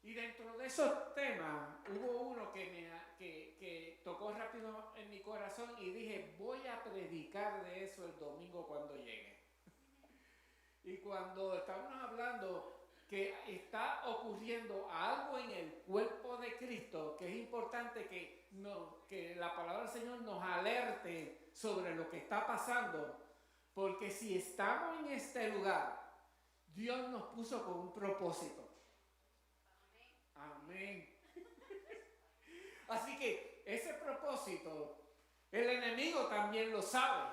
Y dentro de esos temas hubo uno que tocó rápido en mi corazón y dije, voy a predicar de eso el domingo cuando llegue. Y cuando estábamos hablando que está ocurriendo algo en el cuerpo de Cristo, que es importante que la palabra del Señor nos alerte sobre lo que está pasando, porque si estamos en este lugar, Dios nos puso con un propósito. Amén. Así que ese propósito, el enemigo también lo sabe.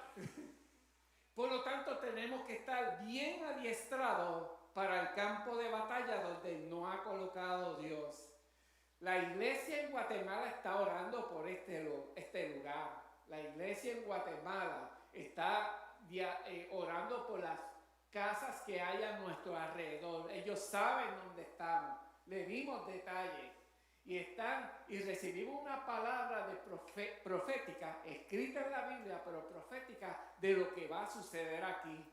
Por lo tanto, tenemos que estar bien adiestrados para el campo de batalla donde nos ha colocado Dios. La iglesia en Guatemala está orando por este lugar. La iglesia en Guatemala está orando por las casas que hay a nuestro alrededor. Ellos saben dónde estamos. Le dimos detalles. Y recibimos una palabra profética, escrita en la Biblia, pero profética, de lo que va a suceder aquí.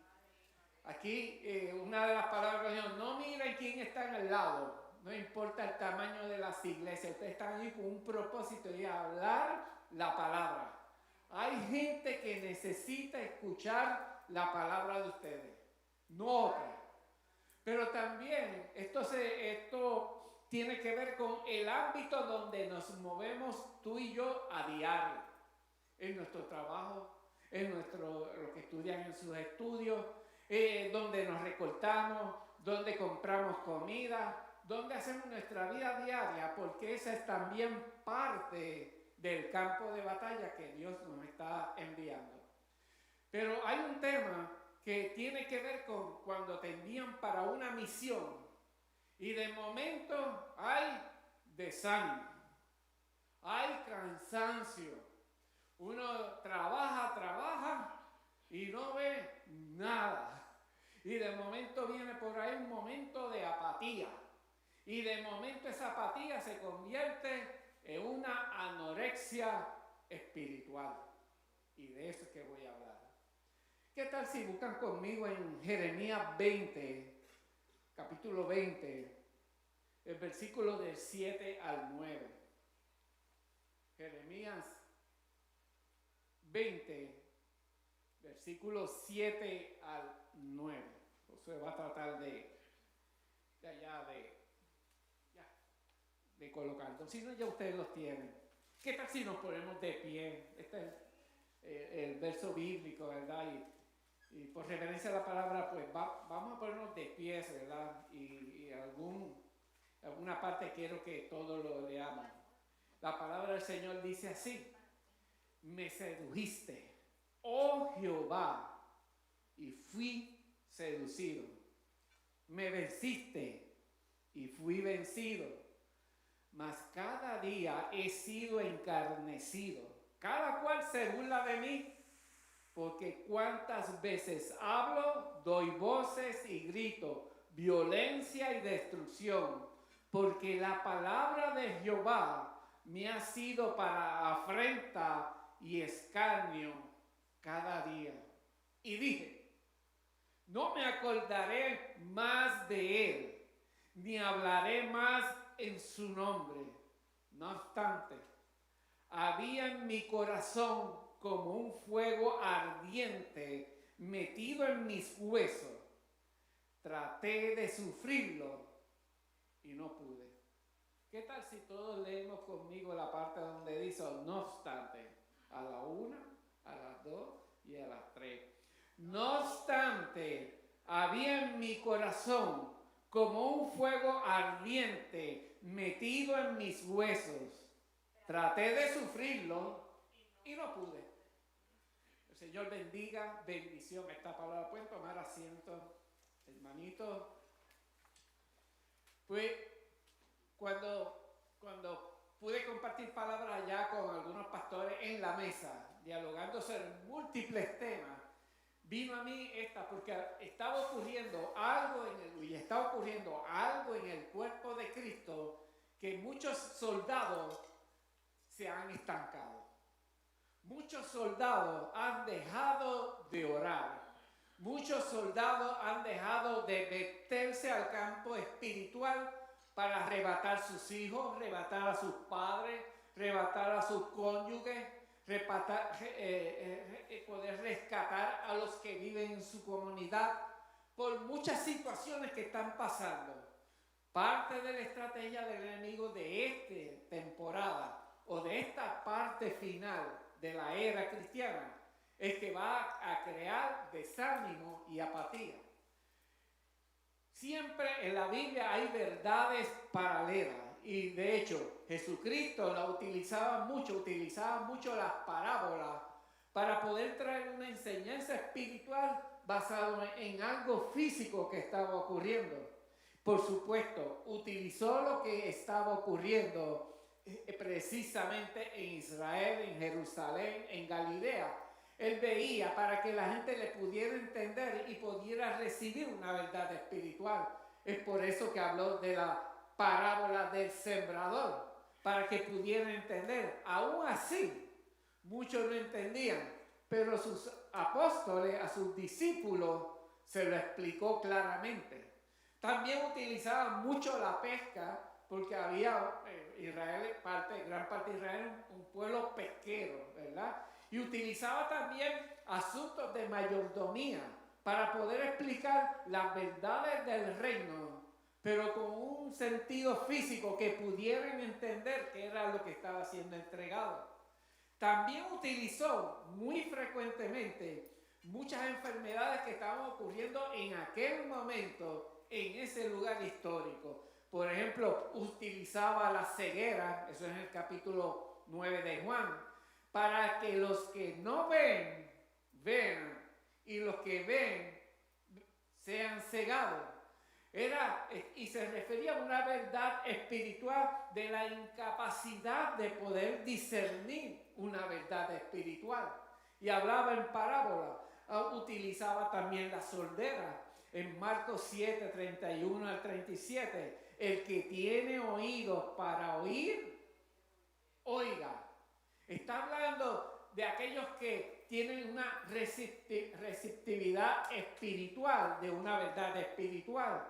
Aquí una de las palabras dijo, no miren quién está al lado, no importa el tamaño de las iglesias, ustedes están ahí con un propósito de hablar la palabra. Hay gente que necesita escuchar la palabra de ustedes, no otra. Pero también esto tiene que ver con el ámbito donde nos movemos tú y yo a diario, en nuestro trabajo, lo que estudian en sus estudios, donde nos recortamos, donde compramos comida, donde hacemos nuestra vida diaria, porque esa es también parte del campo de batalla que Dios nos está enviando. Pero hay un tema que tiene que ver con cuando te envían para una misión y de momento hay desánimo, hay cansancio. Uno trabaja y no ve nada. Y de momento viene por ahí un momento de apatía. Y de momento esa apatía se convierte en una anorexia espiritual. Y de eso es que voy a hablar. ¿Qué tal si buscan conmigo en Jeremías 20, capítulo 20, el versículo del 7 al 9? Jeremías 20, versículos 7 al 9. José va a tratar de colocarlos. Si no, ya ustedes los tienen. ¿Qué tal si nos ponemos de pie? Este es el verso bíblico, ¿verdad? Y por referencia a la palabra, pues vamos a ponernos de pie, ¿verdad? Y alguna parte quiero que todos lo leamos. La palabra del Señor dice así: me sedujiste, oh Jehová, y fui seducido. Me venciste y fui vencido. Mas cada día he sido encarnecido. Cada cual se burla de mí, porque cuántas veces hablo, doy voces y grito, violencia y destrucción, porque la palabra de Jehová me ha sido para afrenta y escarnio cada día. Y dije, no me acordaré más de él, ni hablaré más en su nombre. No obstante, había en mi corazón como un fuego ardiente metido en mis huesos. Traté de sufrirlo y no pude. ¿Qué tal si todos leemos conmigo la parte donde dice no obstante? A la 1, a las 2 y a las 3. No obstante, había en mi corazón como un fuego ardiente metido en mis huesos. Traté de sufrirlo y no pude. El Señor bendiga, bendición esta palabra. Pueden tomar asiento, hermanito. Pues cuando pude compartir palabras allá con algunos pastores en la mesa, dialogando sobre múltiples temas, vino a mí porque estaba ocurriendo algo en el cuerpo de Cristo, que muchos soldados se han estancado. Muchos soldados han dejado de orar. Muchos soldados han dejado de meterse al campo espiritual para arrebatar sus hijos, arrebatar a sus padres, arrebatar a sus cónyuges, poder rescatar a los que viven en su comunidad por muchas situaciones que están pasando. Parte de la estrategia del enemigo de esta temporada o de esta parte final de la era cristiana es que va a crear desánimo y apatía. Siempre en la Biblia hay verdades paralelas y de hecho Jesucristo la utilizaba mucho las parábolas para poder traer una enseñanza espiritual basada en algo físico que estaba ocurriendo. Por supuesto, utilizó lo que estaba ocurriendo precisamente en Israel, en Jerusalén, en Galilea. Él veía para que la gente le pudiera entender y pudiera recibir una verdad espiritual. Es por eso que habló de la parábola del sembrador, para que pudieran entender. Aún así, muchos no entendían, pero sus apóstoles, a sus discípulos, se lo explicó claramente. También utilizaban mucho la pesca, porque había Israel, gran parte de Israel, un pueblo pesquero, ¿verdad? Y utilizaba también asuntos de mayordomía para poder explicar las verdades del reino, pero con un sentido físico que pudieran entender qué era lo que estaba siendo entregado. También utilizó muy frecuentemente muchas enfermedades que estaban ocurriendo en aquel momento en ese lugar histórico. Por ejemplo, utilizaba la ceguera, eso es en el capítulo 9 de Juan, para que los que no ven, vean, y los que ven, sean cegados. Y se refería a una verdad espiritual de la incapacidad de poder discernir una verdad espiritual. Y hablaba en parábola, utilizaba también la sordera. En Marcos 7, 31 al 37, el que tiene oídos para oír, oiga. Está hablando de aquellos que tienen una receptividad espiritual, de una verdad espiritual.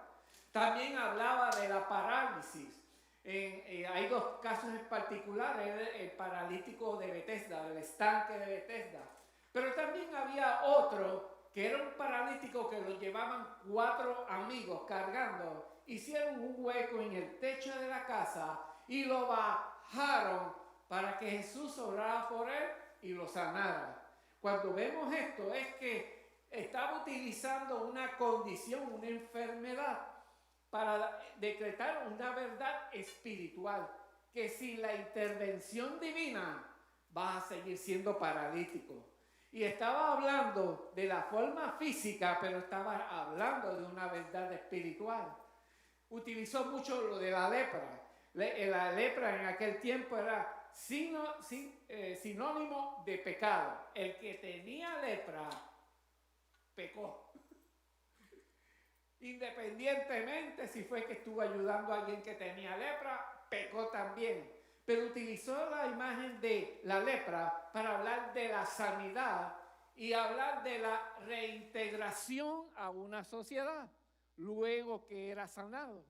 También hablaba de la parálisis. Hay dos casos en particular, el paralítico de Betesda, del estanque de Betesda. Pero también había otro que era un paralítico que lo llevaban 4 amigos cargando. Hicieron un hueco en el techo de la casa y lo bajaron para que Jesús orara por él y lo sanara. Cuando vemos esto es que estaba utilizando una condición, una enfermedad, para decretar una verdad espiritual, que sin la intervención divina vas a seguir siendo paralítico. Y estaba hablando de la forma física, pero estaba hablando de una verdad espiritual. Utilizó mucho lo de la lepra. La lepra en aquel tiempo era sinónimo de pecado. El que tenía lepra, pecó. Independientemente si fue que estuvo ayudando a alguien que tenía lepra, pecó también. Pero utilizó la imagen de la lepra para hablar de la sanidad y hablar de la reintegración a una sociedad luego que era sanado.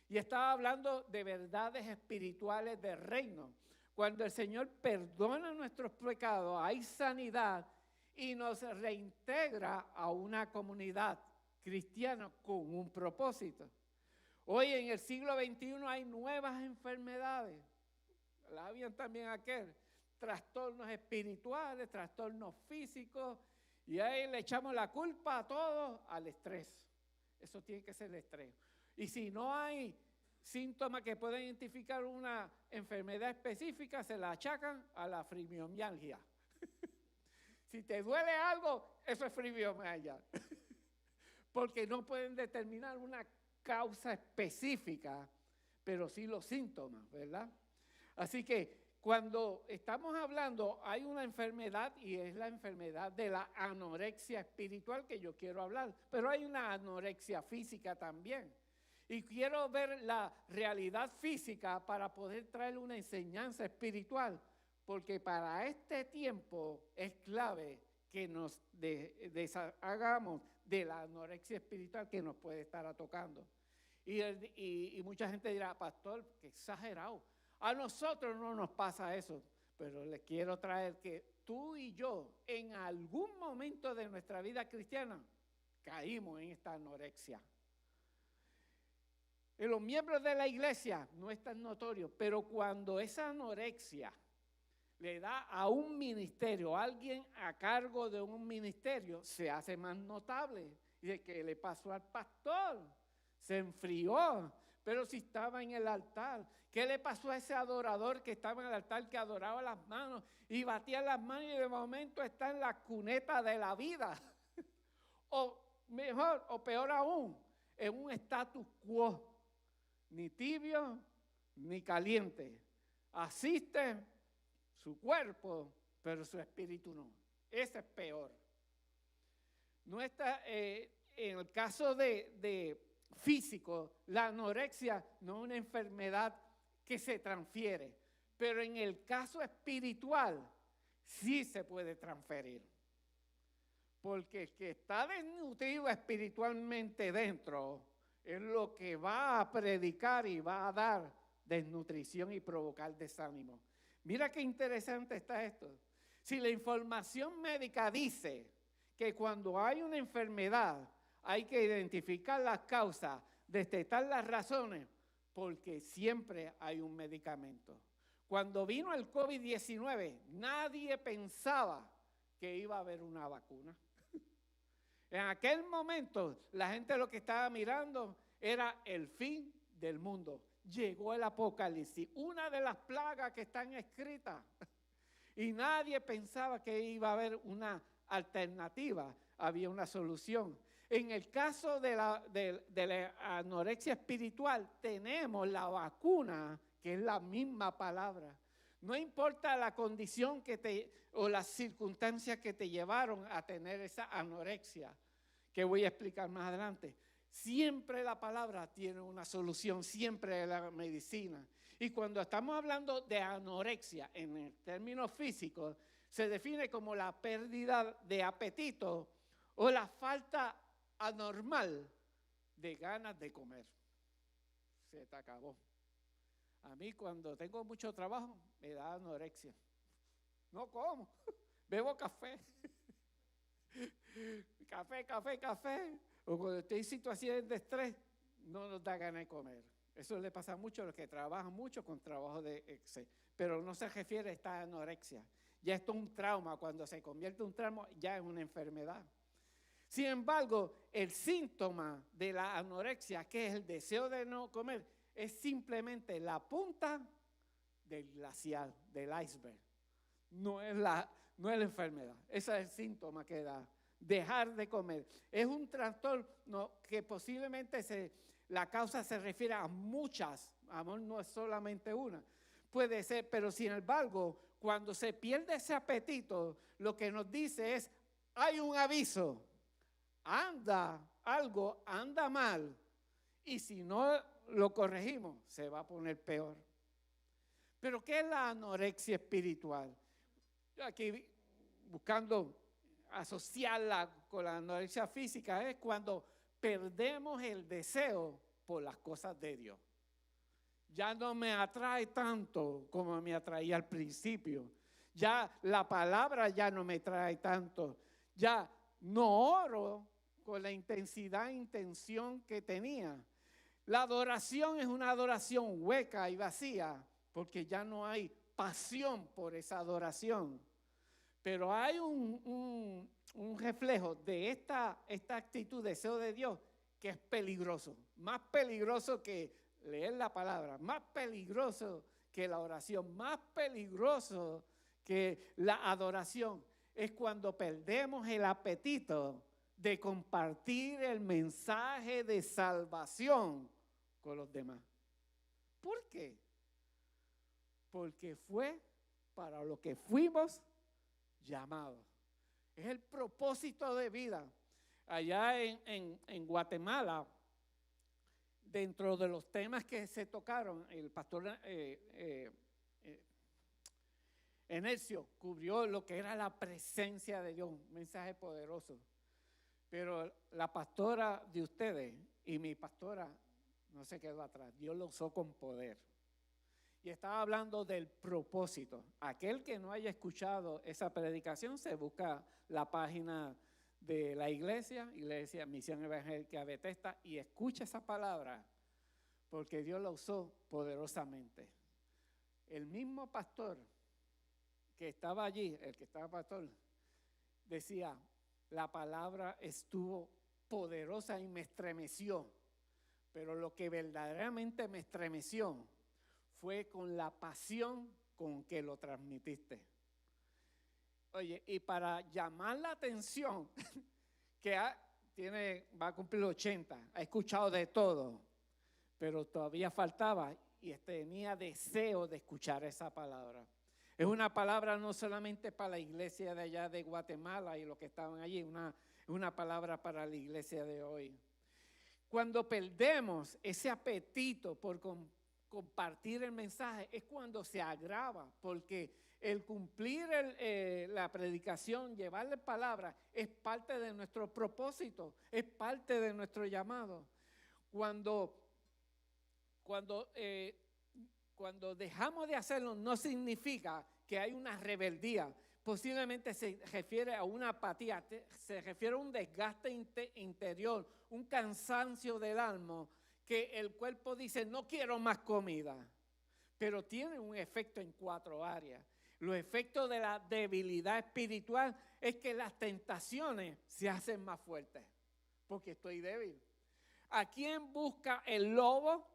Y estaba hablando de verdades espirituales del reino. Cuando el Señor perdona nuestros pecados, hay sanidad y nos reintegra a una comunidad cristiana con un propósito. Hoy en el siglo XXI hay nuevas enfermedades. La habían también aquel, trastornos espirituales, trastornos físicos, y ahí le echamos la culpa a todos al estrés. Eso tiene que ser el estrés. Y si no hay síntomas que pueden identificar una enfermedad específica, se la achacan a la fibromialgia. Si te duele algo, eso es fibromialgia. Porque no pueden determinar una causa específica, pero sí los síntomas, ¿verdad? Así que cuando estamos hablando, hay una enfermedad y es la enfermedad de la anorexia espiritual que yo quiero hablar, pero hay una anorexia física también. Y quiero ver la realidad física para poder traer una enseñanza espiritual, porque para este tiempo es clave que nos deshagamos de la anorexia espiritual que nos puede estar atacando. Y mucha gente dirá, pastor, qué exagerado. A nosotros no nos pasa eso, pero les quiero traer que tú y yo en algún momento de nuestra vida cristiana caímos en esta anorexia. En los miembros de la iglesia no es tan notorio, pero cuando esa anorexia le da a un ministerio, a alguien a cargo de un ministerio, se hace más notable. ¿Y qué le pasó al pastor? Se enfrió, pero si estaba en el altar. ¿Qué le pasó a ese adorador que estaba en el altar, que adoraba las manos y batía las manos y de momento está en la cuneta de la vida? O mejor, o peor aún, en un status quo, ni tibio ni caliente. Asiste su cuerpo, pero su espíritu no. Ese es peor. No está, en el caso de físico, la anorexia no es una enfermedad que se transfiere, pero en el caso espiritual sí se puede transferir. Porque el que está desnutrido espiritualmente dentro es lo que va a predicar y va a dar desnutrición y provocar desánimo. Mira qué interesante está esto. Si la información médica dice que cuando hay una enfermedad hay que identificar las causas, detectar las razones, porque siempre hay un medicamento. Cuando vino el COVID-19, nadie pensaba que iba a haber una vacuna. En aquel momento, la gente lo que estaba mirando era el fin del mundo. Llegó el apocalipsis, una de las plagas que están escritas. Y nadie pensaba que iba a haber una alternativa, había una solución. En el caso de la anorexia espiritual, tenemos la vacuna, que es la misma palabra. No importa la condición o las circunstancias que te llevaron a tener esa anorexia, que voy a explicar más adelante. Siempre la palabra tiene una solución, siempre la medicina. Y cuando estamos hablando de anorexia en el término físico, se define como la pérdida de apetito o la falta anormal de ganas de comer. Se te acabó. A mí cuando tengo mucho trabajo me da anorexia. No como, bebo café. Café. O cuando estoy en situaciones de estrés, no nos da ganas de comer. Eso le pasa mucho a los que trabajan mucho con trabajo de exceso. Pero no se refiere a esta anorexia. Ya esto es un trauma. Cuando se convierte en un trauma, ya es una enfermedad. Sin embargo, el síntoma de la anorexia, que es el deseo de no comer, es simplemente la punta del glaciar, del iceberg. No es la enfermedad. Ese es el síntoma que da. Dejar de comer. Es un trastorno que posiblemente la causa se refiere a muchas, amor, no es solamente una. Puede ser, pero sin embargo, cuando se pierde ese apetito, lo que nos dice es, hay un aviso, algo anda mal, y si no lo corregimos, se va a poner peor. Pero ¿qué es la anorexia espiritual? Yo aquí buscando asociarla con la anorexia física es cuando perdemos el deseo por las cosas de Dios. Ya no me atrae tanto como me atraía al principio. Ya la palabra ya no me trae tanto. Ya no oro con la intención que tenía. La adoración es una adoración hueca y vacía porque ya no hay pasión por esa adoración. Pero hay un reflejo de esta actitud, deseo de Dios, que es peligroso. Más peligroso que leer la palabra, más peligroso que la oración, más peligroso que la adoración. Es cuando perdemos el apetito de compartir el mensaje de salvación con los demás. ¿Por qué? Porque fue para lo que fuimos llamados. Es el propósito de vida. Allá en Guatemala, dentro de los temas que se tocaron, el pastor Enercio cubrió lo que era la presencia de Dios, un mensaje poderoso. Pero la pastora de ustedes y mi pastora, no se quedó atrás. Dios lo usó con poder. Y estaba hablando del propósito. Aquel que no haya escuchado esa predicación, se busca la página de la iglesia Misión Evangélica Bethesda, y escucha esa palabra, porque Dios la usó poderosamente. El mismo pastor que estaba allí, el que estaba pastor, decía, la palabra estuvo poderosa y me estremeció, pero lo que verdaderamente me estremeció fue con la pasión con que lo transmitiste. Oye, y para llamar la atención, que va a cumplir 80, ha escuchado de todo, pero todavía faltaba y tenía deseo de escuchar esa palabra. Es una palabra no solamente para la iglesia de allá de Guatemala y los que estaban allí, es una palabra para la iglesia de hoy. Cuando perdemos ese apetito por compartir el mensaje, es cuando se agrava, porque el cumplir la predicación, llevarle palabra, es parte de nuestro propósito, es parte de nuestro llamado. Cuando dejamos de hacerlo, no significa que hay una rebeldía. Posiblemente se refiere a una apatía, se refiere a un desgaste interior, un cansancio del alma, que el cuerpo dice, no quiero más comida. Pero tiene un efecto en 4 áreas. Los efectos de la debilidad espiritual es que las tentaciones se hacen más fuertes, porque estoy débil. ¿A quién busca el lobo?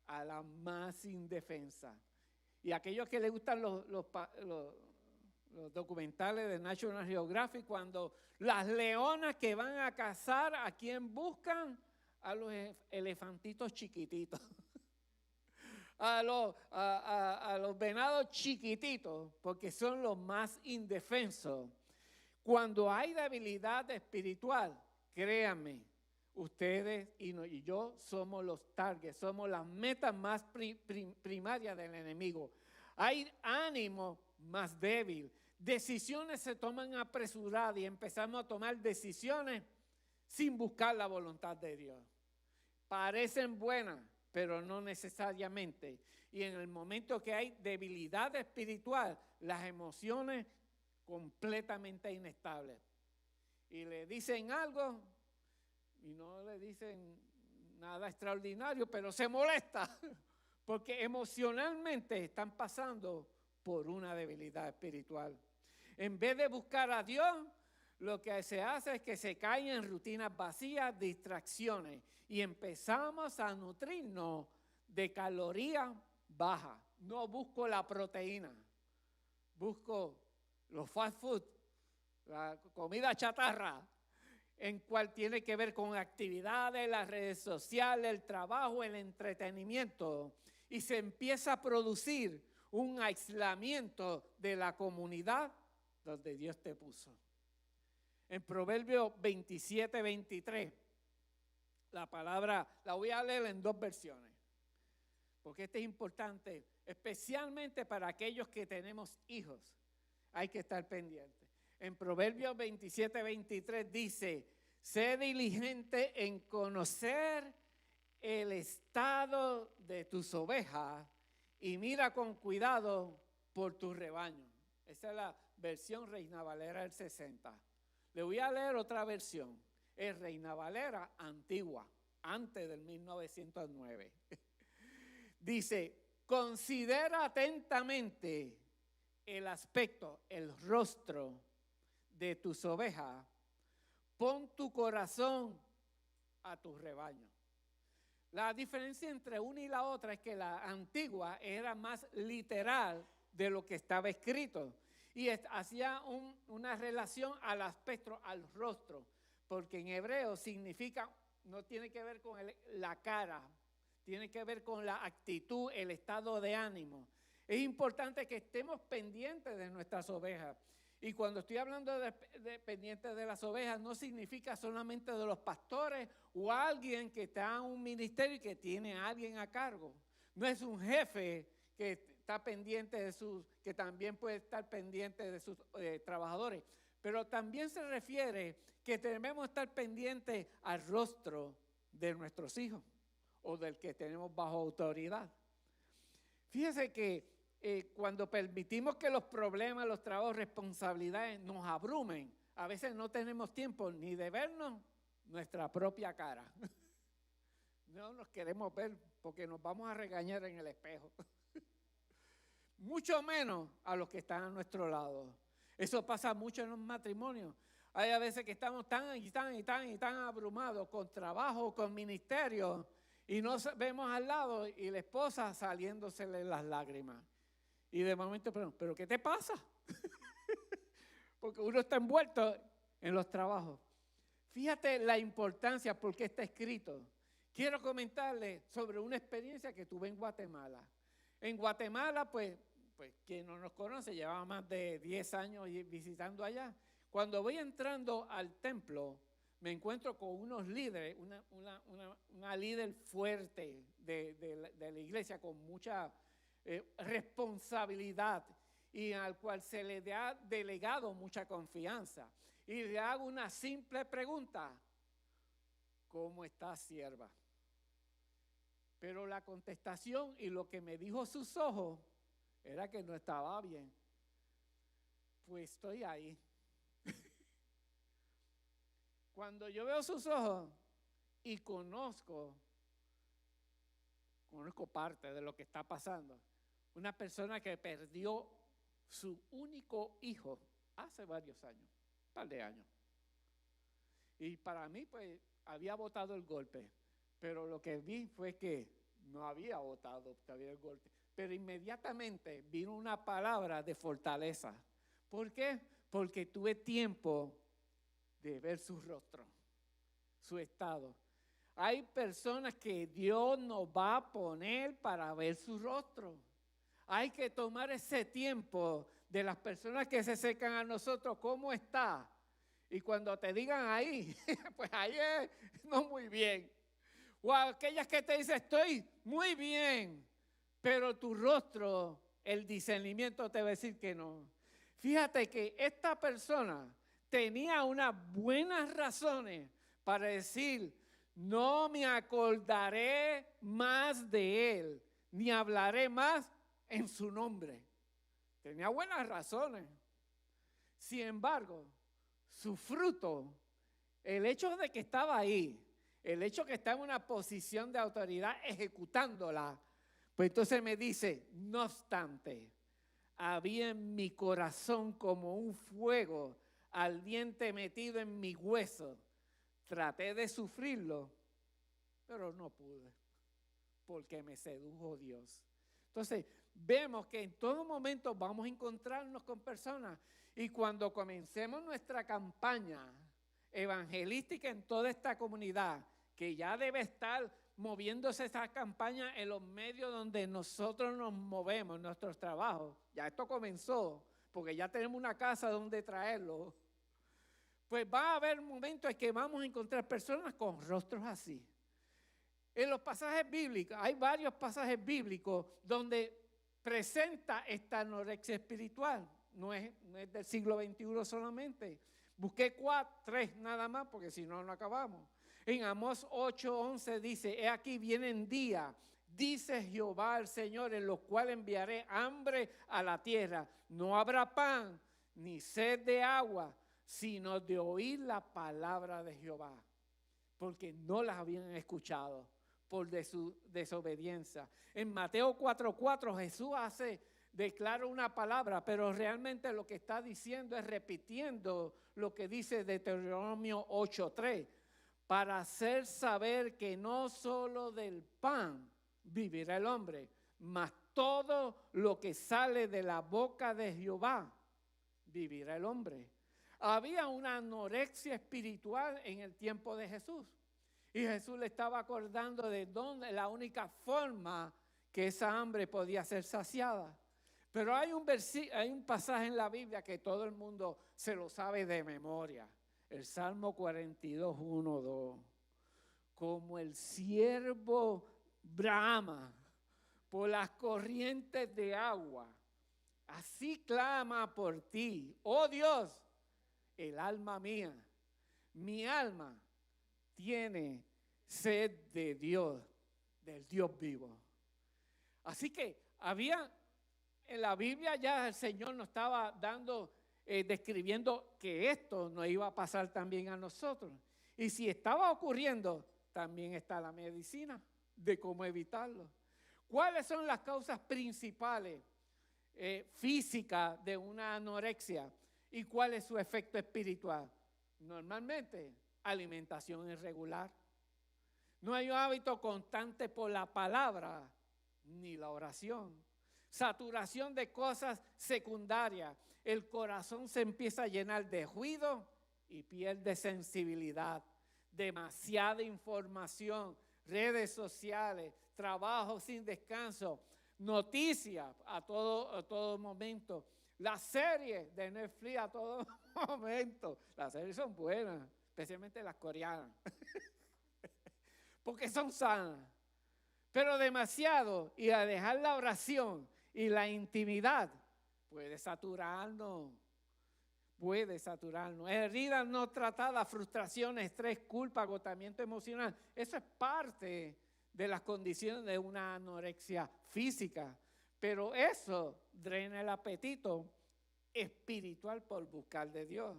A la más indefensa. Y aquellos que les gustan los documentales de National Geographic, cuando las leonas que van a cazar, ¿a quién buscan? A los elefantitos chiquititos. A los venados chiquititos, porque son los más indefensos. Cuando hay debilidad espiritual, créanme, ustedes y yo somos los targets, somos las metas más primarias del enemigo. Hay ánimo más débil, decisiones se toman apresuradas y empezamos a tomar decisiones sin buscar la voluntad de Dios. Parecen buenas, pero no necesariamente. Y en el momento que hay debilidad espiritual, las emociones completamente inestables. Y le dicen algo y no le dicen nada extraordinario, pero se molesta porque emocionalmente están pasando por una debilidad espiritual. En vez de buscar a Dios, lo que se hace es que se caen en rutinas vacías, distracciones, y empezamos a nutrirnos de calorías bajas. No busco la proteína, busco los fast food, la comida chatarra, en cual tiene que ver con actividades, las redes sociales, el trabajo, el entretenimiento, y se empieza a producir un aislamiento de la comunidad donde Dios te puso. En Proverbios 27, 23, la palabra, la voy a leer en 2 versiones, porque este es importante, especialmente para aquellos que tenemos hijos, hay que estar pendientes. En Proverbios 27, 23 dice, sé diligente en conocer el estado de tus ovejas y mira con cuidado por tu rebaño. Esa es la versión Reina Valera del 60. Le voy a leer otra versión. Es Reina Valera antigua, antes del 1909. Dice, considera atentamente el aspecto, el rostro de tus ovejas. Pon tu corazón a tu rebaño. La diferencia entre una y la otra es que la antigua era más literal de lo que estaba escrito. Y hacía una relación al aspecto, al rostro, porque en hebreo significa, no tiene que ver con la cara, tiene que ver con la actitud, el estado de ánimo. Es importante que estemos pendientes de nuestras ovejas. Y cuando estoy hablando de pendientes de las ovejas, no significa solamente de los pastores o alguien que está en un ministerio y que tiene a alguien a cargo. No es un jefe que está pendiente de que también puede estar pendiente de sus trabajadores, pero también se refiere que debemos estar pendientes al rostro de nuestros hijos o del que tenemos bajo autoridad. Fíjese que cuando permitimos que los problemas, los trabajos, responsabilidades nos abrumen, a veces no tenemos tiempo ni de vernos nuestra propia cara. No nos queremos ver porque nos vamos a regañar en el espejo. Mucho menos a los que están a nuestro lado. Eso pasa mucho en los matrimonios. Hay a veces que estamos tan abrumados con trabajo, con ministerio, y nos vemos al lado y la esposa saliéndosele las lágrimas. Y de momento, ¿pero qué te pasa? Porque uno está envuelto en los trabajos. Fíjate la importancia porque está escrito. Quiero comentarles sobre una experiencia que tuve en Guatemala. En Guatemala, pues quien no nos conoce, llevaba más de 10 años visitando allá. Cuando voy entrando al templo, me encuentro con unos líderes, una líder fuerte de la iglesia con mucha responsabilidad y al cual se le ha delegado mucha confianza. Y le hago una simple pregunta: ¿cómo está, sierva? Pero la contestación y lo que me dijo sus ojos era que no estaba bien. Pues estoy ahí. Cuando yo veo sus ojos y conozco parte de lo que está pasando, una persona que perdió su único hijo hace varios años, un par de años. Y para mí, pues, había botado el golpe, pero lo que vi fue que no había botado todavía el golpe. Pero inmediatamente vino una palabra de fortaleza. ¿Por qué? Porque tuve tiempo de ver su rostro, su estado. Hay personas que Dios nos va a poner para ver su rostro. Hay que tomar ese tiempo de las personas que se acercan a nosotros, ¿cómo está? Y cuando te digan ahí, pues ahí es no muy bien. O aquellas que te dicen, estoy muy bien, pero tu rostro, el discernimiento te va a decir que no. Fíjate que esta persona tenía unas buenas razones para decir, no me acordaré más de él, ni hablaré más en su nombre. Tenía buenas razones. Sin embargo, su fruto, el hecho de que estaba ahí, el hecho de que está en una posición de autoridad ejecutándola, pues entonces me dice, no obstante, había en mi corazón como un fuego ardiente metido en mi hueso. Traté de sufrirlo, pero no pude, porque me sedujo Dios. Entonces, vemos que en todo momento vamos a encontrarnos con personas y cuando comencemos nuestra campaña evangelística en toda esta comunidad, que ya debe estar moviéndose esa campaña en los medios donde nosotros nos movemos, nuestros trabajos. Ya esto comenzó, porque ya tenemos una casa donde traerlo. Pues va a haber momentos en que vamos a encontrar personas con rostros así. En los pasajes bíblicos, hay varios pasajes bíblicos donde presenta esta anorexia espiritual. No es del siglo XXI solamente. Busqué 3 nada más, porque si no, no acabamos. En Amós 8:11 dice, he aquí vienen días, dice Jehová el Señor, en los cuales enviaré hambre a la tierra. No habrá pan ni sed de agua, sino de oír la palabra de Jehová, porque no las habían escuchado por su desobediencia. En Mateo 4:4 Jesús declara una palabra, pero realmente lo que está diciendo es repitiendo lo que dice Deuteronomio 8:3, para hacer saber que no solo del pan vivirá el hombre, mas todo lo que sale de la boca de Jehová vivirá el hombre. Había una anorexia espiritual en el tiempo de Jesús. Y Jesús le estaba acordando de dónde la única forma que esa hambre podía ser saciada. Pero hay un pasaje en la Biblia que todo el mundo se lo sabe de memoria. El Salmo 42:1-2. Como el ciervo brama por las corrientes de agua, así clama por ti, oh Dios, el alma mía. Mi alma tiene sed de Dios, del Dios vivo. Así que en la Biblia ya el Señor nos estaba describiendo que esto nos iba a pasar también a nosotros. Y si estaba ocurriendo, también está la medicina de cómo evitarlo. ¿Cuáles son las causas principales físicas de una anorexia? ¿Y cuál es su efecto espiritual? Normalmente, alimentación irregular. No hay un hábito constante por la palabra ni la oración. Saturación de cosas secundarias. El corazón se empieza a llenar de ruido y pierde sensibilidad. Demasiada información, redes sociales, trabajo sin descanso, noticias a todo momento. Las series de Netflix a todo momento. Las series son buenas, especialmente las coreanas, porque son sanas. Pero demasiado, y a dejar la oración y la intimidad, puede saturarnos. Heridas no tratadas, frustraciones, estrés, culpa, agotamiento emocional. Eso es parte de las condiciones de una anorexia física. Pero eso drena el apetito espiritual por buscar de Dios.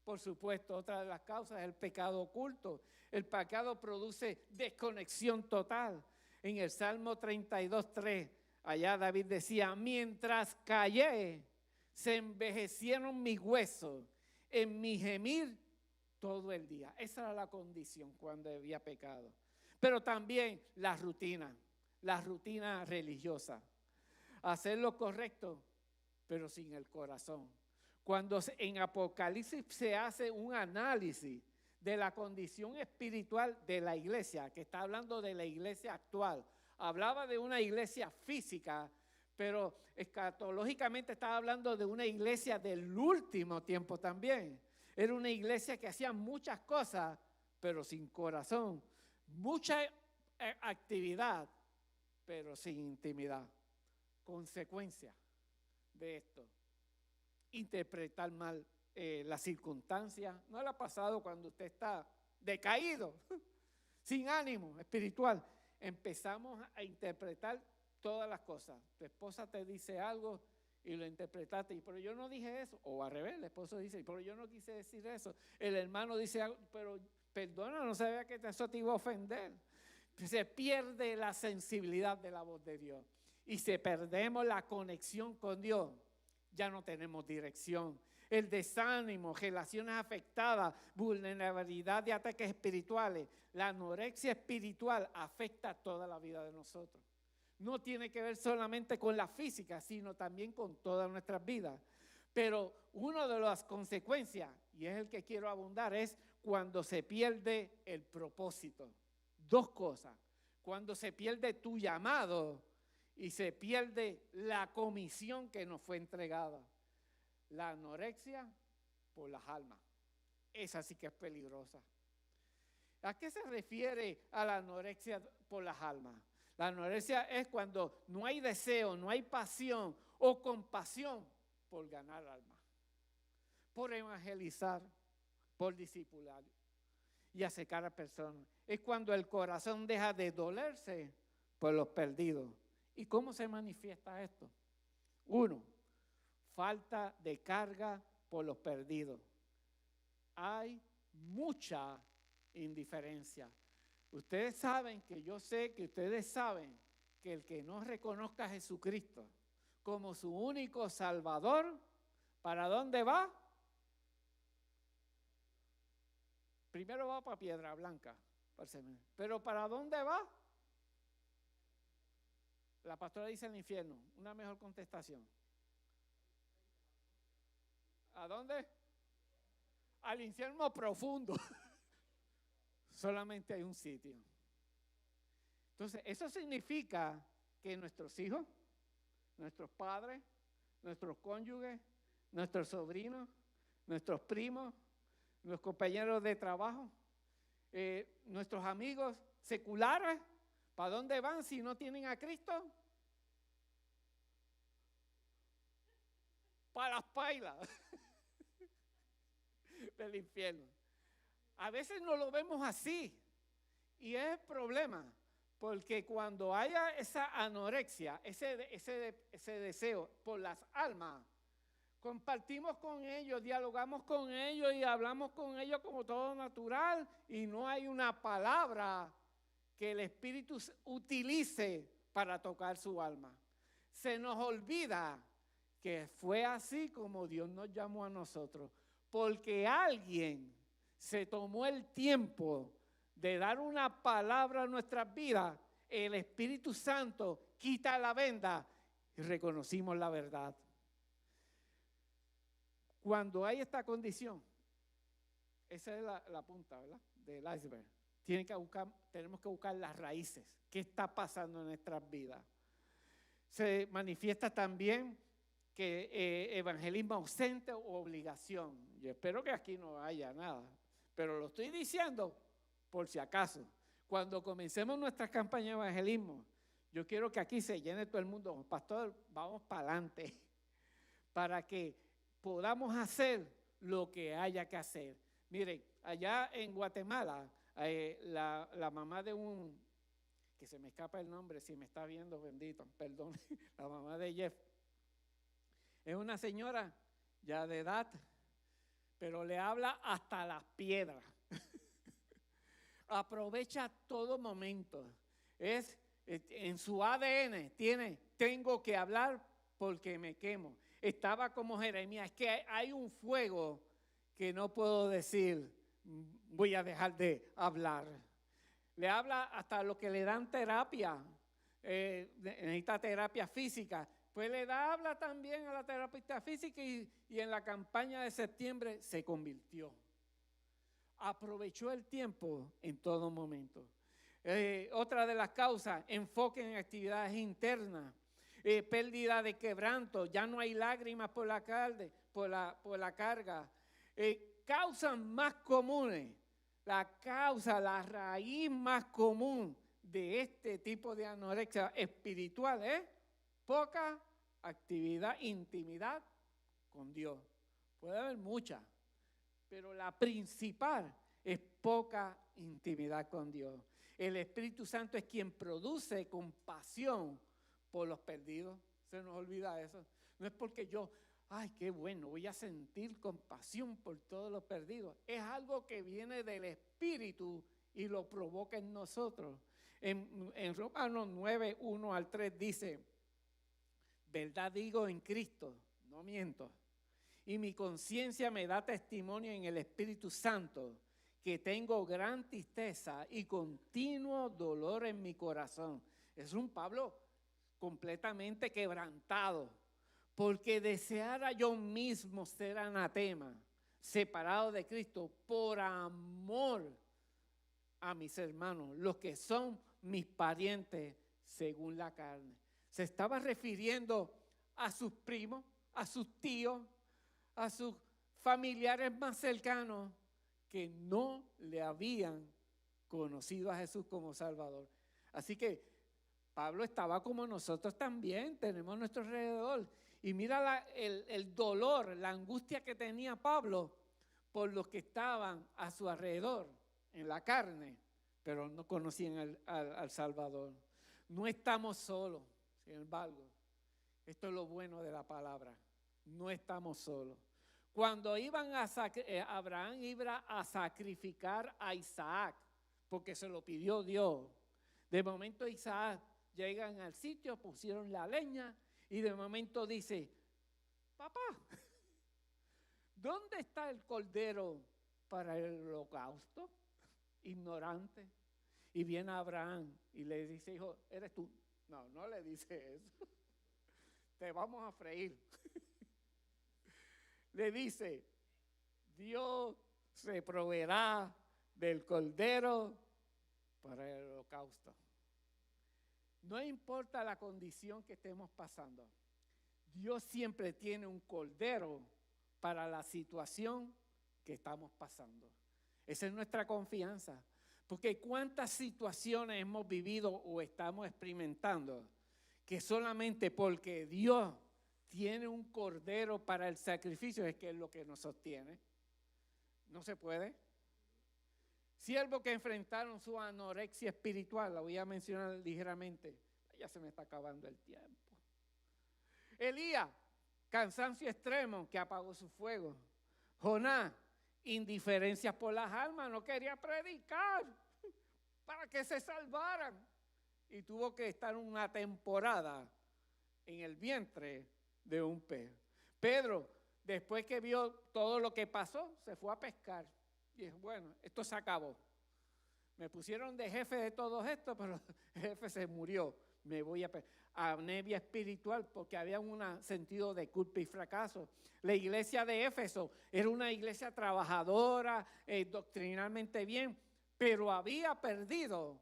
Por supuesto, otra de las causas es el pecado oculto. El pecado produce desconexión total. En el Salmo 32:3, allá David decía, mientras callé, se envejecieron mis huesos, en mi gemir todo el día. Esa era la condición cuando había pecado. Pero también la rutina religiosa. Hacer lo correcto, pero sin el corazón. Cuando en Apocalipsis se hace un análisis de la condición espiritual de la iglesia, que está hablando de la iglesia actual, hablaba de una iglesia física, pero escatológicamente estaba hablando de una iglesia del último tiempo también. Era una iglesia que hacía muchas cosas, pero sin corazón. Mucha actividad, pero sin intimidad. Consecuencia de esto, interpretar mal las circunstancias. ¿No le ha pasado cuando usted está decaído, sin ánimo espiritual? Empezamos a interpretar todas las cosas. Tu esposa te dice algo y lo interpretaste, pero yo no dije eso. O al revés, el esposo dice, pero yo no quise decir eso. El hermano dice algo, pero perdona, no sabía que eso te iba a ofender. Se pierde la sensibilidad de la voz de Dios. Y si perdemos la conexión con Dios, ya no tenemos dirección. El desánimo, relaciones afectadas, vulnerabilidad de ataques espirituales. La anorexia espiritual afecta toda la vida de nosotros. No tiene que ver solamente con la física, sino también con todas nuestras vidas. Pero una de las consecuencias, y es el que quiero abundar, es cuando se pierde el propósito. Dos cosas. Cuando se pierde tu llamado y se pierde la comisión que nos fue entregada. La anorexia por las almas. Esa sí que es peligrosa. ¿A qué se refiere a la anorexia por las almas? La anorexia es cuando no hay deseo, no hay pasión o compasión por ganar almas, por evangelizar, por discipular y acercar a personas. Es cuando el corazón deja de dolerse por los perdidos. ¿Y cómo se manifiesta esto? 1, falta de carga por los perdidos. Hay mucha indiferencia. Ustedes saben que yo sé que ustedes saben que el que no reconozca a Jesucristo como su único Salvador, ¿para dónde va? Primero va para Piedra Blanca, pero ¿para dónde va? La pastora dice el infierno, una mejor contestación. ¿A dónde? Al infierno profundo. Solamente hay un sitio. Entonces, eso significa que nuestros hijos, nuestros padres, nuestros cónyuges, nuestros sobrinos, nuestros primos, nuestros compañeros de trabajo, nuestros amigos seculares, ¿para dónde van si no tienen a Cristo? Para las pailas del infierno. A veces no lo vemos así y es el problema, Porque cuando haya esa anorexia, ese deseo por las almas, compartimos con ellos, dialogamos con ellos y hablamos con ellos como todo natural y no hay una palabra que el Espíritu utilice para tocar su alma. Se nos olvida que fue así como Dios nos llamó a nosotros, porque alguien se tomó el tiempo de dar una palabra a nuestras vidas. El Espíritu Santo quita la venda y reconocimos la verdad. Cuando hay esta condición, esa es la punta, ¿verdad?, del iceberg. Tenemos que buscar las raíces. ¿Qué está pasando en nuestras vidas? Se manifiesta también que evangelismo ausente o obligación. Yo espero que aquí no haya nada, pero lo estoy diciendo por si acaso. Cuando comencemos nuestra campaña de evangelismo, yo quiero que aquí se llene todo el mundo. Pastor, vamos para adelante para que podamos hacer lo que haya que hacer. Miren, allá en Guatemala, la mamá de que se me escapa el nombre, si me está viendo, bendito, perdón, la mamá de Jeff, es una señora ya de edad, pero le habla hasta las piedras. Aprovecha todo momento. En su ADN tengo que hablar porque me quemo. Estaba como Jeremías, es que hay un fuego que no puedo decir, voy a dejar de hablar. Le habla hasta lo que le dan terapia, necesita terapia física. Pues habla también a la terapista física y en la campaña de septiembre se convirtió. Aprovechó el tiempo en todo momento. Otra de las causas, enfoque en actividades internas, pérdida de quebranto, ya no hay lágrimas por la carga. Causas más comunes, la raíz más común de este tipo de anorexia espiritual es poca actividad, intimidad con Dios. Puede haber muchas, pero la principal es poca intimidad con Dios. El Espíritu Santo es quien produce compasión por los perdidos. Se nos olvida eso. No es porque yo, ay, qué bueno, voy a sentir compasión por todos los perdidos. Es algo que viene del Espíritu y lo provoca en nosotros. En Romanos 9, 1 al 3 dice, verdad digo en Cristo, no miento. Y mi conciencia me da testimonio en el Espíritu Santo que tengo gran tristeza y continuo dolor en mi corazón. Es un Pablo completamente quebrantado, porque deseara yo mismo ser anatema, separado de Cristo, por amor a mis hermanos, los que son mis parientes según la carne. Se estaba refiriendo a sus primos, a sus tíos, a sus familiares más cercanos que no le habían conocido a Jesús como Salvador. Así que Pablo estaba como nosotros también, tenemos a nuestro alrededor. Y mira el dolor, la angustia que tenía Pablo por los que estaban a su alrededor, en la carne, pero no conocían al Salvador. No estamos solos, sin embargo. Esto es lo bueno de la palabra. No estamos solos. Cuando Abraham iba a sacrificar a Isaac, porque se lo pidió Dios, de momento Isaac llegan al sitio, pusieron la leña y de momento dice, papá, ¿dónde está el cordero para el holocausto? Ignorante. Y viene Abraham y le dice, hijo, ¿eres tú? No, no le dice eso. Te vamos a freír. Le dice, Dios se proveerá del cordero para el holocausto. No importa la condición que estemos pasando, Dios siempre tiene un cordero para la situación que estamos pasando. Esa es nuestra confianza. Porque cuántas situaciones hemos vivido o estamos experimentando que solamente porque Dios tiene un cordero para el sacrificio es que es lo que nos sostiene. No se puede. Siervos que enfrentaron su anorexia espiritual, la voy a mencionar ligeramente. Ya se me está acabando el tiempo. Elías, cansancio extremo que apagó su fuego. Jonás, indiferencia por las almas, no quería predicar para que se salvaran. Y tuvo que estar una temporada en el vientre de un pez. Pedro, después que vio todo lo que pasó, se fue a pescar. Y dijo, bueno, esto se acabó. Me pusieron de jefe de todo esto, pero el jefe se murió. Me voy a anemia espiritual porque había un sentido de culpa y fracaso. La iglesia de Éfeso era una iglesia trabajadora, doctrinalmente bien, pero había perdido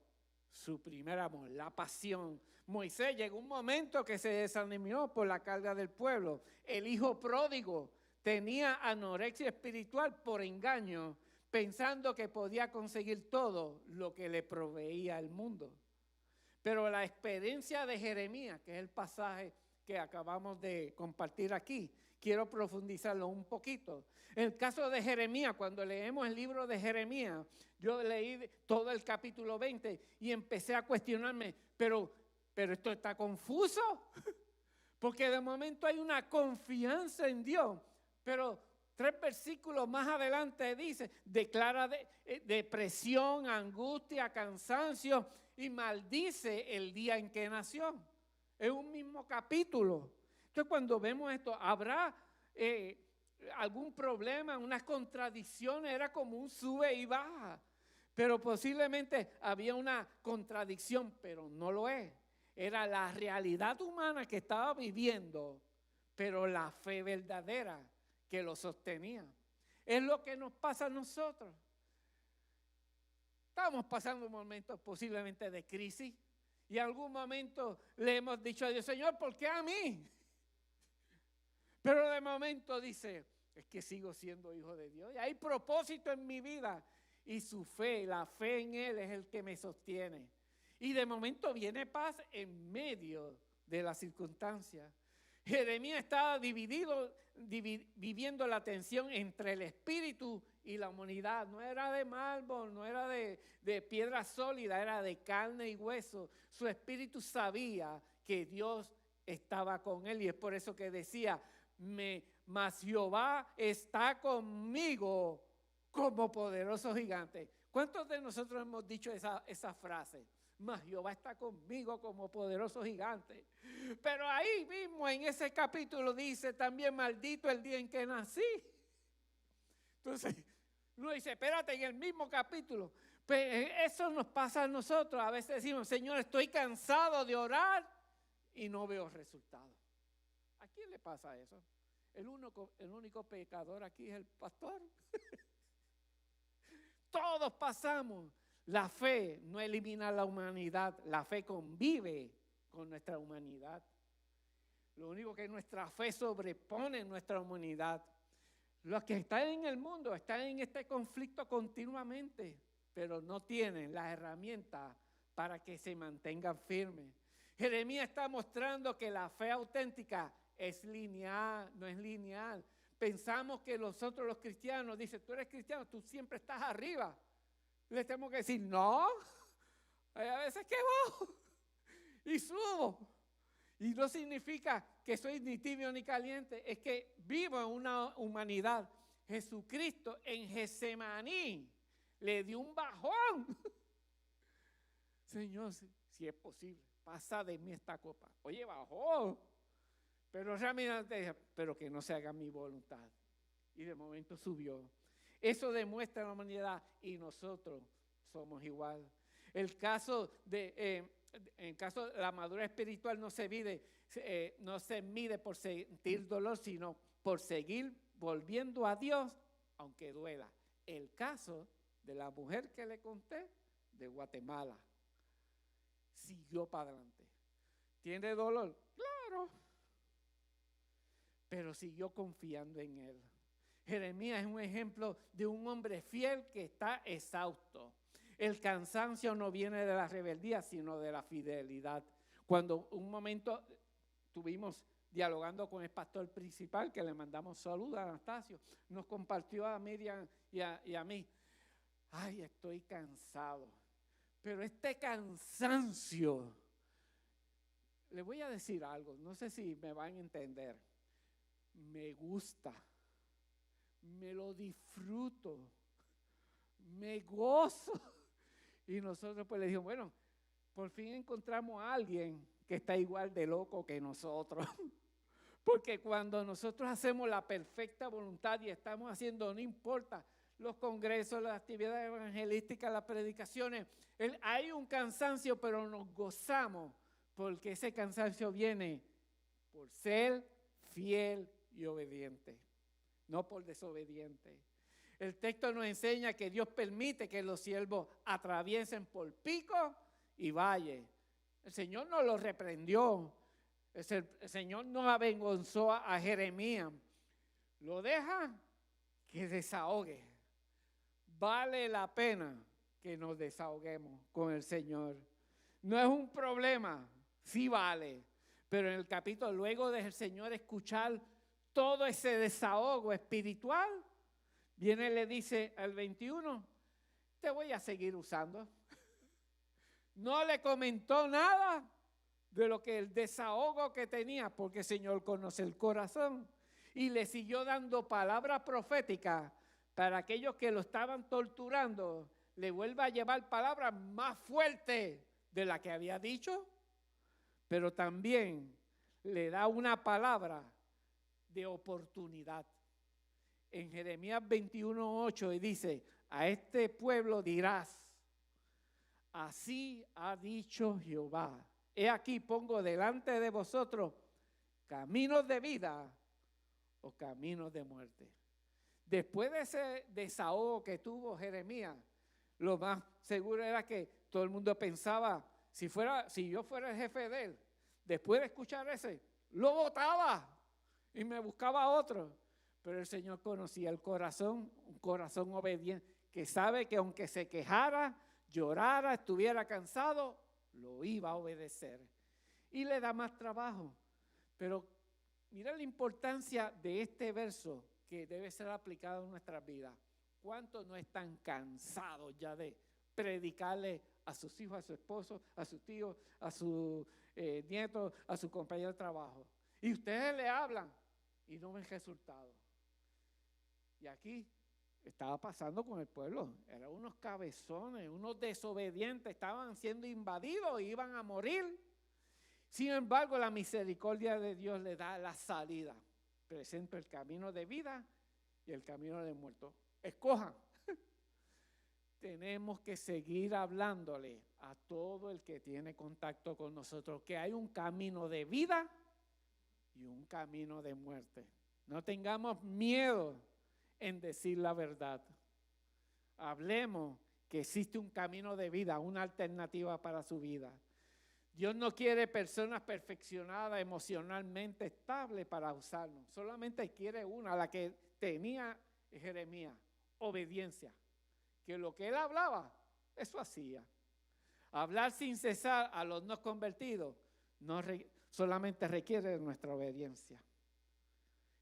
su primer amor, la pasión. Moisés llegó un momento que se desanimó por la carga del pueblo. El hijo pródigo tenía anorexia espiritual por engaño, pensando que podía conseguir todo lo que le proveía el mundo. Pero la experiencia de Jeremías, que es el pasaje que acabamos de compartir aquí, quiero profundizarlo un poquito. En el caso de Jeremías, cuando leemos el libro de Jeremías, yo leí todo el capítulo 20 y empecé a cuestionarme, pero esto está confuso, porque de momento hay una confianza en Dios, pero 3 versículos más adelante dice, declara depresión, angustia, cansancio y maldice el día en que nació. Es un mismo capítulo. Entonces cuando vemos esto, habrá algún problema, unas contradicciones, era como un sube y baja. Pero posiblemente había una contradicción, pero no lo es. Era la realidad humana que estaba viviendo, pero la fe verdadera que lo sostenía. Es lo que nos pasa a nosotros. Estamos pasando momentos posiblemente de crisis y en algún momento le hemos dicho a Dios, Señor, ¿por qué a mí? Pero de momento dice, es que sigo siendo hijo de Dios y hay propósito en mi vida y su fe, la fe en Él es el que me sostiene. Y de momento viene paz en medio de las circunstancias. Jeremías estaba dividido, viviendo la tensión entre el espíritu y la humanidad. No era de mármol, no era de piedra sólida, era de carne y hueso. Su espíritu sabía que Dios estaba con él y es por eso que decía, mas Jehová está conmigo como poderoso gigante. ¿Cuántos de nosotros hemos dicho esa frase? Mas Jehová está conmigo como poderoso gigante. Pero ahí mismo en ese capítulo dice también, maldito el día en que nací. Entonces, uno dice, espérate, en el mismo capítulo. Pero eso nos pasa a nosotros. A veces decimos, Señor, estoy cansado de orar y no veo resultados. ¿A quién le pasa eso? El único pecador aquí es el pastor. Todos pasamos. La fe no elimina la humanidad, la fe convive con nuestra humanidad. Lo único que nuestra fe sobrepone nuestra humanidad. Los que están en el mundo están en este conflicto continuamente, pero no tienen las herramientas para que se mantengan firmes. Jeremías está mostrando que la fe auténtica es lineal, no es lineal. Pensamos que nosotros los cristianos, dice, tú eres cristiano, tú siempre estás arriba. Les tenemos que decir, no, hay a veces que bajo y subo. Y no significa que soy ni tibio ni caliente, es que vivo en una humanidad. Jesucristo en Getsemaní le dio un bajón. Señor, si es posible, pasa de mí esta copa. Oye, bajó. Pero realmente, pero que no se haga mi voluntad. Y de momento subió. Eso demuestra la humanidad y nosotros somos igual. En el caso de la madurez espiritual no se mide por sentir dolor, sino por seguir volviendo a Dios, aunque duela. El caso de la mujer que le conté de Guatemala siguió para adelante. ¿Tiene dolor? Claro. Pero siguió confiando en Él. Jeremías es un ejemplo de un hombre fiel que está exhausto. El cansancio no viene de la rebeldía, sino de la fidelidad. Cuando un momento estuvimos dialogando con el pastor principal, que le mandamos saludos a Anastasio, nos compartió a Miriam y a mí. ay, estoy cansado. Pero este cansancio, le voy a decir algo, no sé si me van a entender. Me gusta, me lo disfruto, me gozo. Y nosotros pues le dijimos, bueno, por fin encontramos a alguien que está igual de loco que nosotros. Porque cuando nosotros hacemos la perfecta voluntad y estamos haciendo, no importa, los congresos, las actividades evangelísticas, las predicaciones, hay un cansancio, pero nos gozamos porque ese cansancio viene por ser fiel y obediente, no por desobediente. El texto nos enseña que Dios permite que los siervos atraviesen por pico y valle. El Señor no lo reprendió. El Señor no avergonzó a Jeremías. Lo deja que desahogue. Vale la pena que nos desahoguemos con el Señor. No es un problema, sí vale. Pero en el capítulo, luego de el Señor escuchar todo ese desahogo espiritual, viene y le dice al 21, te voy a seguir usando. No le comentó nada de lo que el desahogo que tenía, porque el Señor conoce el corazón. Y le siguió dando palabras proféticas para aquellos que lo estaban torturando, le vuelva a llevar palabras más fuertes de la que había dicho, pero también le da una palabra de oportunidad. En Jeremías 21:8 dice, a este pueblo dirás, así ha dicho Jehová, he aquí pongo delante de vosotros caminos de vida o caminos de muerte. Después de ese desahogo que tuvo Jeremías, lo más seguro era que todo el mundo pensaba, si yo fuera el jefe de él, después de escuchar ese, lo botaba y me buscaba otro. Pero el Señor conocía el corazón, un corazón obediente, que sabe que aunque se quejara, llorara, estuviera cansado, lo iba a obedecer. Y le da más trabajo. Pero mira la importancia de este verso que debe ser aplicado en nuestras vidas. ¿Cuántos no están cansados ya de predicarle a sus hijos, a su esposo, a sus tíos, a sus nietos, a su compañero de trabajo? Y ustedes le hablan y no ven resultados. Y aquí estaba pasando con el pueblo. Eran unos cabezones, unos desobedientes, estaban siendo invadidos y iban a morir. Sin embargo, la misericordia de Dios le da la salida. Presento el camino de vida y el camino de muerto. Escojan. Tenemos que seguir hablándole a todo el que tiene contacto con nosotros que hay un camino de vida y un camino de muerte. No tengamos miedo en decir la verdad. Hablemos que existe un camino de vida, una alternativa para su vida. Dios no quiere personas perfeccionadas, emocionalmente estables para usarnos. Solamente quiere una, la que tenía Jeremías, obediencia. Que lo que él hablaba, eso hacía. Hablar sin cesar a los no convertidos solamente requiere de nuestra obediencia.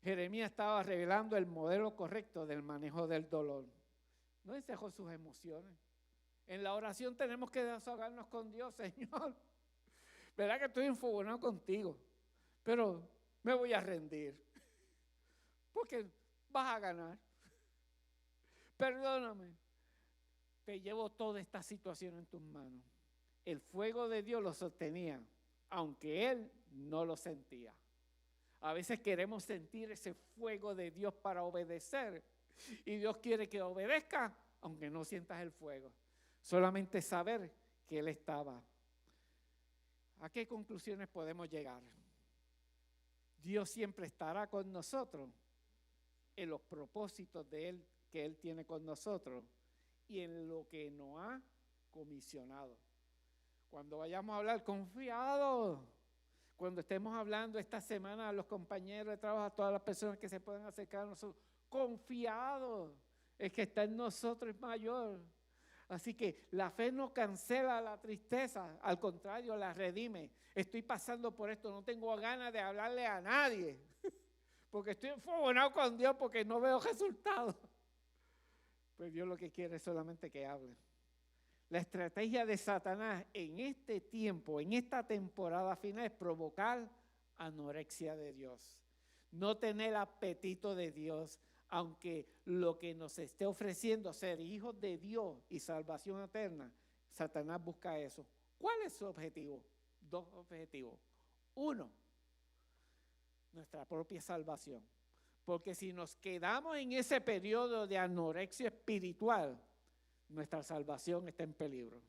Jeremías estaba revelando el modelo correcto del manejo del dolor. No encejó sus emociones. En la oración tenemos que desahogarnos con Dios, Señor. ¿Verdad que estoy enfogonado contigo? Pero me voy a rendir. Porque vas a ganar. Perdóname. Te llevo toda esta situación en tus manos. El fuego de Dios lo sostenía, aunque él no lo sentía. A veces queremos sentir ese fuego de Dios para obedecer. Y Dios quiere que obedezca, aunque no sientas el fuego. Solamente saber que Él estaba. ¿A qué conclusiones podemos llegar? Dios siempre estará con nosotros en los propósitos de Él que Él tiene con nosotros y en lo que nos ha comisionado. Cuando vayamos a hablar, confiados. Cuando estemos hablando esta semana a los compañeros de trabajo, a todas las personas que se puedan acercar a nosotros, confiados. El que está en nosotros es mayor. Así que la fe no cancela la tristeza, al contrario, la redime. Estoy pasando por esto, no tengo ganas de hablarle a nadie, porque estoy enfogonado con Dios porque no veo resultados. Pues Dios lo que quiere es solamente que hable. La estrategia de Satanás en este tiempo, en esta temporada final, es provocar anorexia de Dios. No tener apetito de Dios, aunque lo que nos esté ofreciendo ser hijos de Dios y salvación eterna, Satanás busca eso. ¿Cuál es su objetivo? Dos objetivos. Uno, nuestra propia salvación. Porque si nos quedamos en ese periodo de anorexia espiritual, nuestra salvación está en peligro.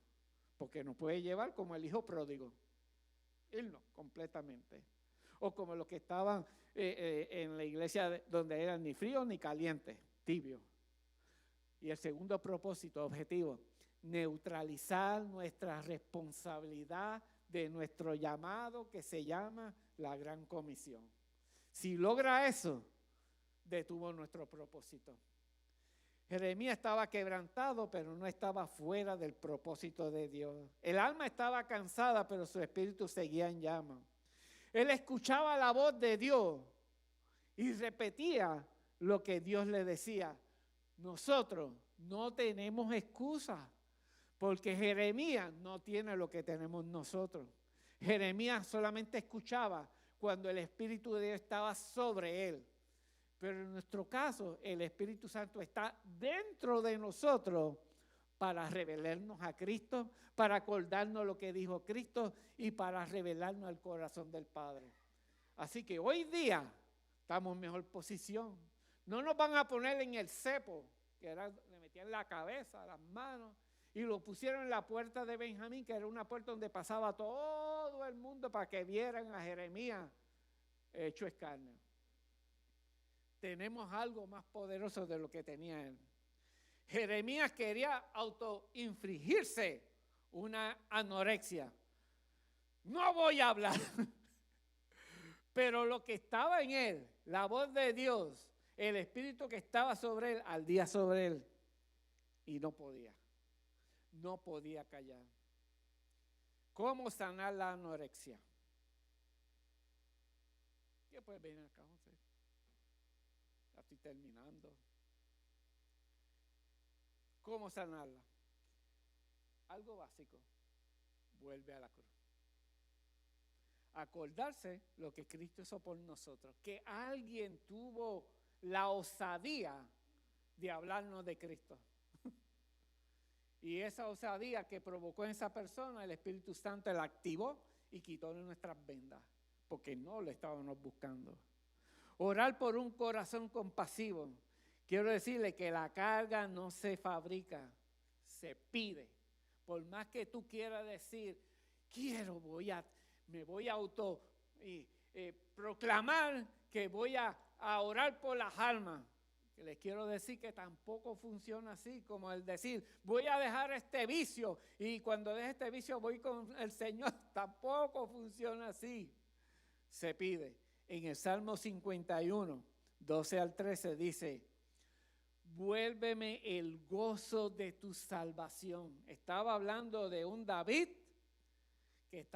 Porque nos puede llevar como el hijo pródigo. Él no, completamente. O como los que estaban en la iglesia donde eran ni fríos ni calientes, tibios. Y el segundo propósito, objetivo, neutralizar nuestra responsabilidad de nuestro llamado que se llama la Gran Comisión. Si logra eso, detuvo nuestro propósito. Jeremías estaba quebrantado, pero no estaba fuera del propósito de Dios. El alma estaba cansada, pero su espíritu seguía en llama. Él escuchaba la voz de Dios y repetía lo que Dios le decía. Nosotros no tenemos excusa, porque Jeremías no tiene lo que tenemos nosotros. Jeremías solamente escuchaba cuando el Espíritu de Dios estaba sobre él. Pero en nuestro caso, el Espíritu Santo está dentro de nosotros para revelarnos a Cristo, para acordarnos lo que dijo Cristo y para revelarnos al corazón del Padre. Así que hoy día estamos en mejor posición. No nos van a poner en el cepo, que era, le metían la cabeza, las manos, y lo pusieron en la puerta de Benjamín, que era una puerta donde pasaba todo el mundo para que vieran a Jeremías hecho escarnio. Tenemos algo más poderoso de lo que tenía él. Jeremías quería autoinfligirse una anorexia. No voy a hablar. Pero lo que estaba en él, la voz de Dios, el espíritu que estaba sobre él, ardía sobre él. Y no podía callar. ¿Cómo sanar la anorexia? ¿Qué puede venir acá, José? Ya estoy terminando. ¿Cómo sanarla? Algo básico. Vuelve a la cruz. Acordarse lo que Cristo hizo por nosotros. Que alguien tuvo la osadía de hablarnos de Cristo. Y esa osadía que provocó en esa persona, el Espíritu Santo la activó y quitó de nuestras vendas. Porque no lo estábamos buscando. Orar por un corazón compasivo. Quiero decirle que la carga no se fabrica, se pide. Por más que tú quieras decir, me voy a proclamar que voy a orar por las almas. Que les quiero decir que tampoco funciona así, como el decir, voy a dejar este vicio y cuando deje este vicio voy con el Señor. Tampoco funciona así. Se pide. En el Salmo 51, 12 al 13 dice, vuélveme el gozo de tu salvación. Estaba hablando de un David que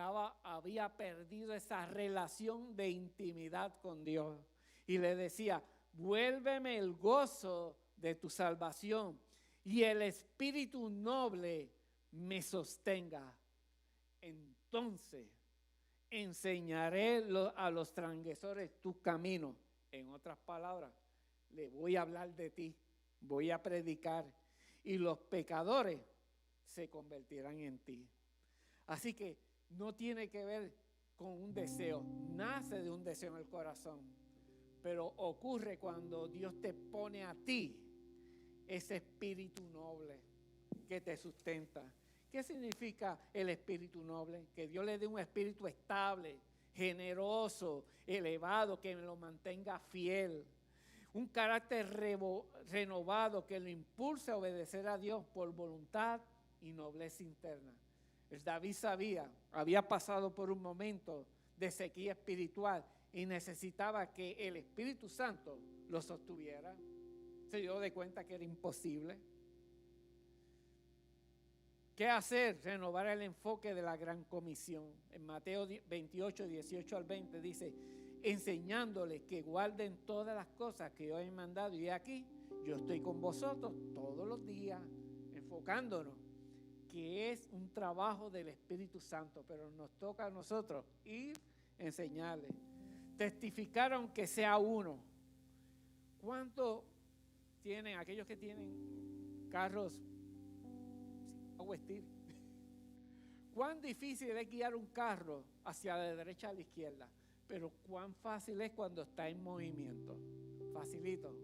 había perdido esa relación de intimidad con Dios. Y le decía, vuélveme el gozo de tu salvación y el espíritu noble me sostenga. Entonces enseñaré a los transgresores tu camino. En otras palabras, le voy a hablar de ti, voy a predicar y los pecadores se convertirán en ti. Así que no tiene que ver con un deseo, nace de un deseo en el corazón, pero ocurre cuando Dios te pone a ti ese espíritu noble que te sustenta. ¿Qué significa el espíritu noble? Que Dios le dé un espíritu estable, generoso, elevado, que lo mantenga fiel. Un carácter renovado que lo impulse a obedecer a Dios por voluntad y nobleza interna. El David había pasado por un momento de sequía espiritual y necesitaba que el Espíritu Santo lo sostuviera. Se dio de cuenta que era imposible. ¿Qué hacer? Renovar el enfoque de la gran comisión. En Mateo 28, 18 al 20 dice, enseñándoles que guarden todas las cosas que yo he mandado. Y aquí, Yo estoy con vosotros todos los días, enfocándonos, que es un trabajo del Espíritu Santo, pero nos toca a nosotros ir, enseñarles, testificar aunque sea uno. ¿Cuánto tienen aquellos que tienen carros agua estilo? Cuán difícil es guiar un carro hacia la derecha a la izquierda, pero cuán fácil es cuando está en movimiento. Facilito,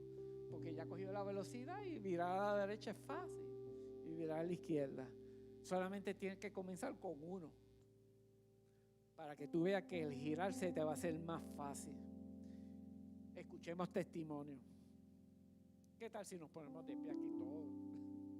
porque ya cogió la velocidad y virar a la derecha es fácil y virar a la izquierda. Solamente tienes que comenzar con uno para que tú veas que el girarse te va a ser más fácil. Escuchemos testimonio. ¿Qué tal si nos ponemos de pie aquí todos?